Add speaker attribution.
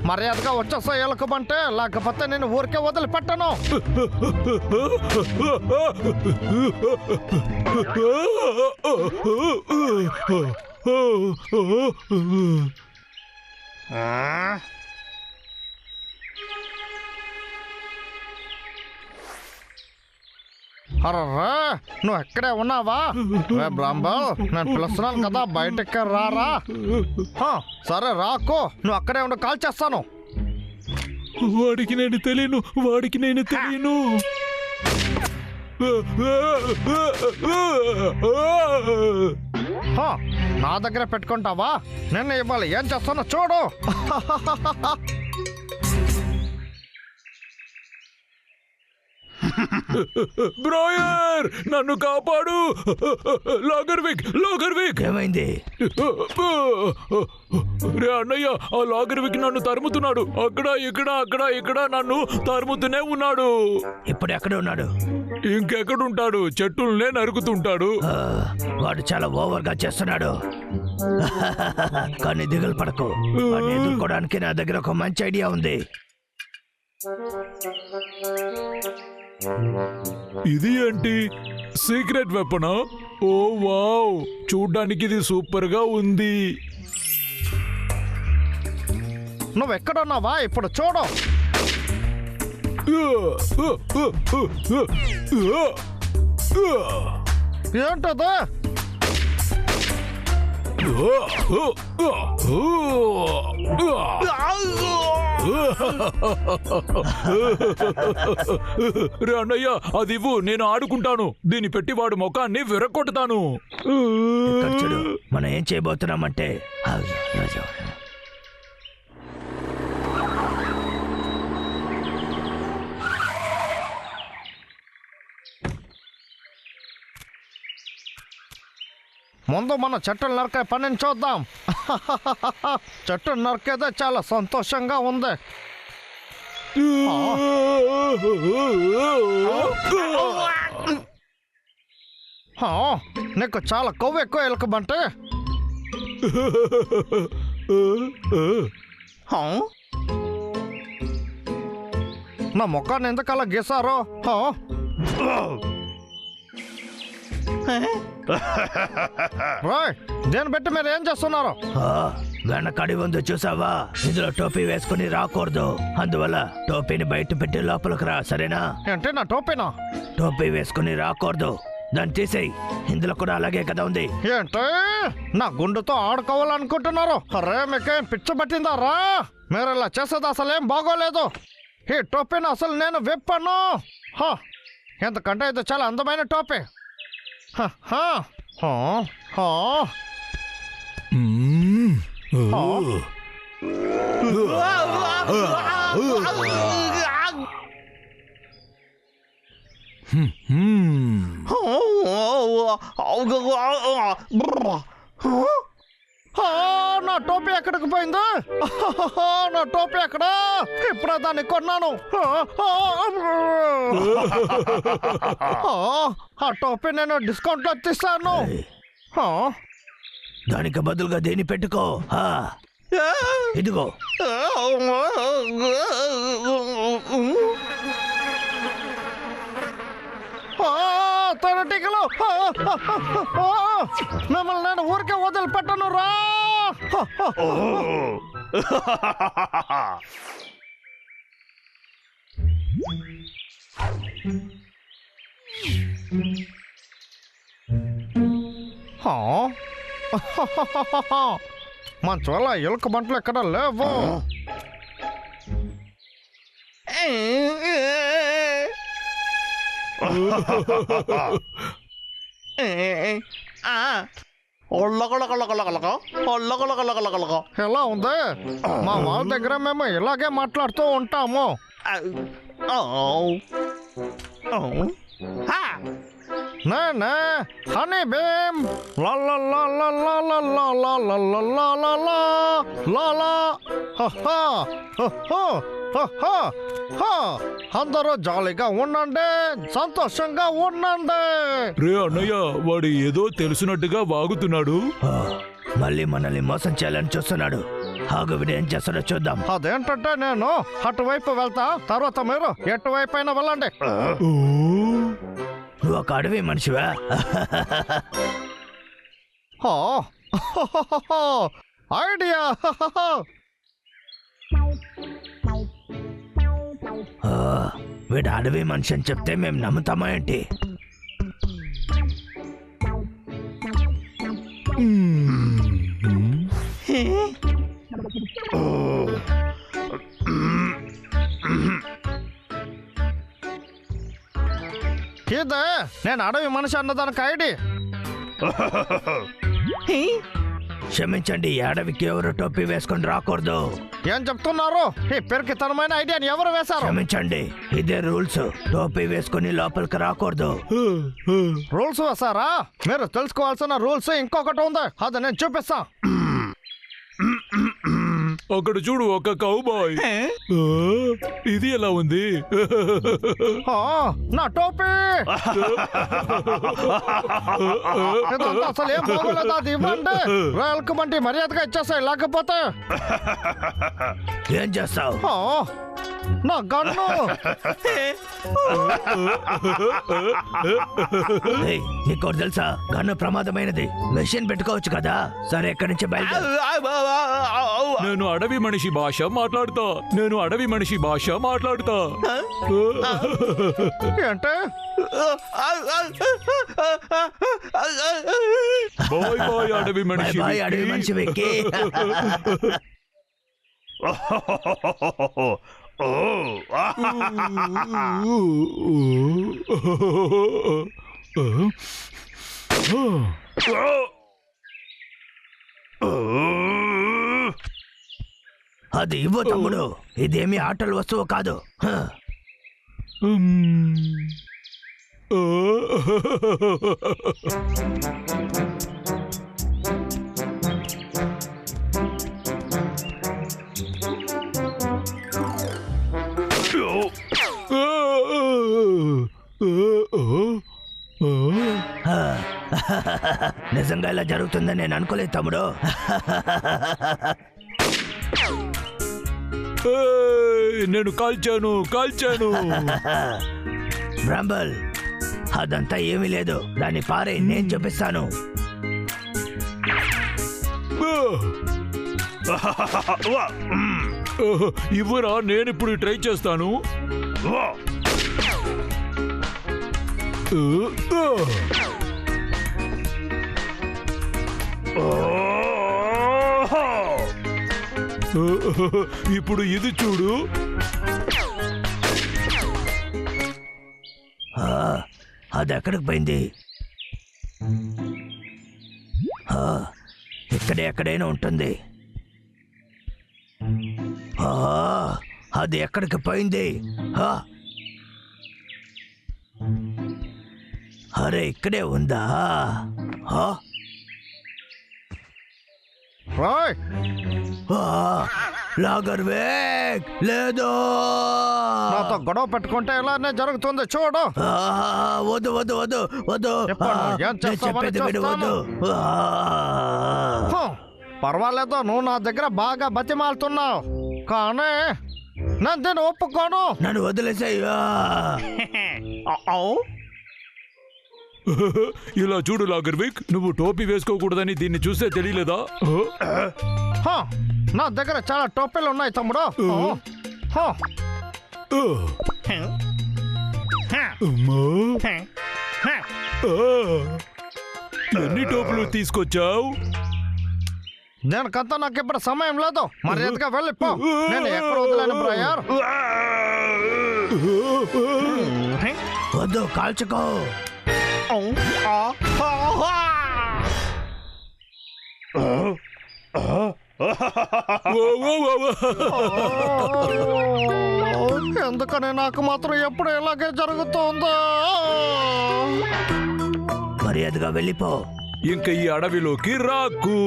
Speaker 1: మర్యాదగా వచ్చేస్తా ఎలుకబంటే, లేకపోతే నేను ఊరికే వదిలిపెట్టను. అర్రా, నువ్వు ఎక్కడే ఉన్నావా? బ్రాంబల్, నేను పిలుస్తున్నాను కదా, బయటకి రారా. సరే రాకో, నువ్వు అక్కడే ఉండి కాల్ చేస్తాను.
Speaker 2: వాడికి నేను తెలియను.
Speaker 1: నా దగ్గర పెట్టుకుంటావా? నిన్న ఇవ్వాలి, ఏం చేస్తానో చూడు.
Speaker 2: బ్రోయర్, నన్ను కాపాడు. లాగర్విక్
Speaker 3: ఏమైంది?
Speaker 2: రే అన్నయ్య, ఆ లాగర్విక్ నన్ను తరుముతున్నాడు. అక్కడ నన్ను తరుముతూనే ఉన్నాడు.
Speaker 3: ఇప్పుడు ఎక్కడ ఉన్నాడు?
Speaker 2: ఇంకెక్కడుంటాడు, చెట్టుల్నే నరుకుతుంటాడు.
Speaker 3: వాడు చాలా ఓవర్ గా చేస్తున్నాడు. కానీ దిగులు పడకు, వాడిని ఎదుర్కోవడానికి నా దగ్గర ఒక మంచి ఐడియా ఉంది.
Speaker 2: ఇది ఏంటి? సీక్రెట్ వెపనా? ఓ వావ్, చూడ్డానికి ఇది సూపర్ గా ఉంది.
Speaker 1: నువ్వెక్కడున్నావా? ఇప్పుడు చూడు. ఏంటది?
Speaker 2: రే అన్నయ్య, అది ఇవ్వు, నేను ఆడుకుంటాను. దీన్ని పెట్టి వాడు ముఖాన్ని విరగొట్టుతాను.
Speaker 3: చూడు, మనం ఏం చేయబోతున్నామంటే,
Speaker 1: ముందు మన చెట్టులు నరికే పనిని చూద్దాం. చెట్టు నరికేదే చాలా సంతోషంగా ఉంది. నీకు చాలా కొవ్వు ఎక్కువ ఎలుకబంటే. నా ముఖాన్ని ఎందుకలా గీసారో? దేని బట్టి మీరు ఏం చేస్తున్నారు?
Speaker 3: వెనకడి ఉంది చూసావా? ఇందులో టోపీ వేసుకుని రాకూడదు. అందువల్ల టోపీని బయట పెట్టి లోపలికి రా, సరేనా?
Speaker 1: ఏంటి నా టోపీనా?
Speaker 3: టోపీ వేసుకుని రాకూడదు, దాన్ని తీసేయి. ఇందులో కూడా అలాగే కదా ఉంది.
Speaker 1: ఏంటి నా గుండుతో ఆడుకోవాలనుకుంటున్నారు? అరే, మీకేం పిచ్చబట్టిందా రా? మీరు ఇలా చేసేది అసలేం బాగోలేదు. ఈ టోపీని అసలు నేను విప్పను. ఎందుకంటే ఇది చాలా అందమైన టోపీ. నా టోపీ ఎక్కడికి పోయింది? నా టోపీ ఎక్కడ? ఇప్పుడే దాన్ని కొన్నాను. ఆ టోపీ నేను డిస్కౌంట్లో తీస్తాను.
Speaker 3: దానికి బదులుగా దేని పెట్టుకో. ఇదిగో.
Speaker 1: తనటికలు, మిమ్మల్ని నేను ఊరికే వదిలిపెట్టను రా. మన చోళ ఎలుక బంటలు ఎక్కడ లేవు. ఎలా ఉంది? మా వాళ్ళ దగ్గర మేము ఇలాగే మాట్లాడుతూ ఉంటాము. నేనే హనీ బీమ్ లా లా లా లా లా లా లా లా లా లా లా లా లా లా లా హా హా హా హా హా హా. అందరూ జాలీగా ఉండండి, సంతోషంగా ఉండండి.
Speaker 2: రే అన్నయ్య, వాడు ఏదో తెలిసినట్టుగా వాగుతున్నాడు.
Speaker 3: ఆ, మళ్ళీ మనల్ని మోసం చేయాలని చూస్తున్నాడు. ఆగు, వీడు ఏం చేస్తాడో చూద్దాం.
Speaker 1: అదేంటంటే నేను అటువైపు వెళ్తా, తర్వాత మీరు ఎటువైపు అయినా వెళ్ళండి.
Speaker 2: ఓ,
Speaker 3: నువ్వు ఒక అడవి మనిషివా?
Speaker 1: ఐడియా.
Speaker 3: ఆ, వీడు అడవి మనిషి అని చెప్తే మేము నమ్ముతామా ఏంటి?
Speaker 1: ఇదే నేను అడవి మనిషి అన్నదానికి ఐడి.
Speaker 3: క్షమించండి, ఈ అడవికి ఎవరు టోపీ వేసుకొని రాకూడదు.
Speaker 1: ఏం చెప్తున్నారు? ఈ పెరికితనమైన ఐడియాని ఎవరు వేశారు?
Speaker 3: క్షమించండి, ఇదే రూల్స్. టోపీ వేసుకొని లోపలికి రాకూడదు.
Speaker 1: రూల్స్ వేశారా? మీరు తెలుసుకోవాల్సిన రూల్స్ ఇంకొకటి ఉంది, అది నేను చూపిస్తా.
Speaker 2: అక్కడ చూడు, ఒక కౌబాయ్. ఇది ఎలా ఉంది?
Speaker 1: ఆ, నా టోపీ ఇదంతా అసలు ఏం బాగోలేదు, అది ఇవ్వండి. రైల్కు బండి మర్యాదగా ఇచ్చేసాయి, లేకపోతే
Speaker 3: ఏం చేస్తావు?
Speaker 1: ఆ, నా గన్ను.
Speaker 3: ఏయ్, నీకోటి తెలుసా? గన్ను ప్రమాదమైనది. మెషిన్ పెట్టుకోవచ్చు కదా. సరే, ఎక్కడి నుంచి బయలుదేరు.
Speaker 2: నేను అడవి మనిషి భాష మాట్లాడుతా.
Speaker 1: ఏంటి?
Speaker 2: బాయ్ బాయ్ అడవి మనిషి.
Speaker 3: బాయ్ అడవి మనిషి వెక్కి. అది ఇవ్వు తమ్ముడు, ఇదేమి ఆటల వస్తువు కాదు. నిజంగా ఇలా జరుగుతుందని నేను అనుకోలేదు తమ్ముడు.
Speaker 2: నేను కాల్చాను.
Speaker 3: బ్రంబల్, అదంతా ఏమీ లేదు. దాన్ని పారే, నేను చూపిస్తాను.
Speaker 2: ఇవ్వరా, నేను ఇప్పుడు ట్రై చేస్తాను. ఇప్పుడు ఇది చూడు.
Speaker 3: అది ఎక్కడికి పోయింది? ఎక్కడైనా ఉంటుంది. అది ఎక్కడికి పోయింది? అరే, ఇక్కడే ఉందా?
Speaker 1: రాయ్,
Speaker 3: లాగర్ వేగ్ లేదు.
Speaker 1: నాతో గొడవ పెట్టుకుంటే ఇలానే జరుగుతుంది, చూడు.
Speaker 3: వద్దు వద్దు వద్దు వద్దు,
Speaker 1: ఇప్పుడు ఏం
Speaker 3: నేను
Speaker 1: చేస్తావని
Speaker 3: చెప్పేది విను, వద్దు.
Speaker 1: పర్వాలేదు, నువ్వు నా దగ్గర బాగా బతిమాలుతున్నావు, కానీ నేను దీన్ని ఒప్పుకోను.
Speaker 3: నన్ను వదిలేసాయ్యా.
Speaker 2: ఇలా చూడు లాగర్విక్, నువ్వు టోపీ వేసుకోకూడదని దీన్ని చూస్తే తెలియలేదా?
Speaker 1: నా దగ్గర చాలా టోపీలు ఉన్నాయి తమ్ముడు.
Speaker 2: ఎన్ని టోపులు తీసుకొచ్చావు?
Speaker 1: దేనికంతా నాకు ఇప్పుడు సమయం లేదు, మర్యాదగా వెళ్ళిపో. నేను ఎక్కడ వదిలేను బ్రయర్.
Speaker 3: వద్దు, కాల్చుకో.
Speaker 1: ఎందుకని నాకు మాత్రం ఎప్పుడు ఇలాగే జరుగుతుందో?
Speaker 3: మర్యాదగా వెళ్ళిపో.
Speaker 2: ఇంకా ఈ అడవిలోకి రాకు.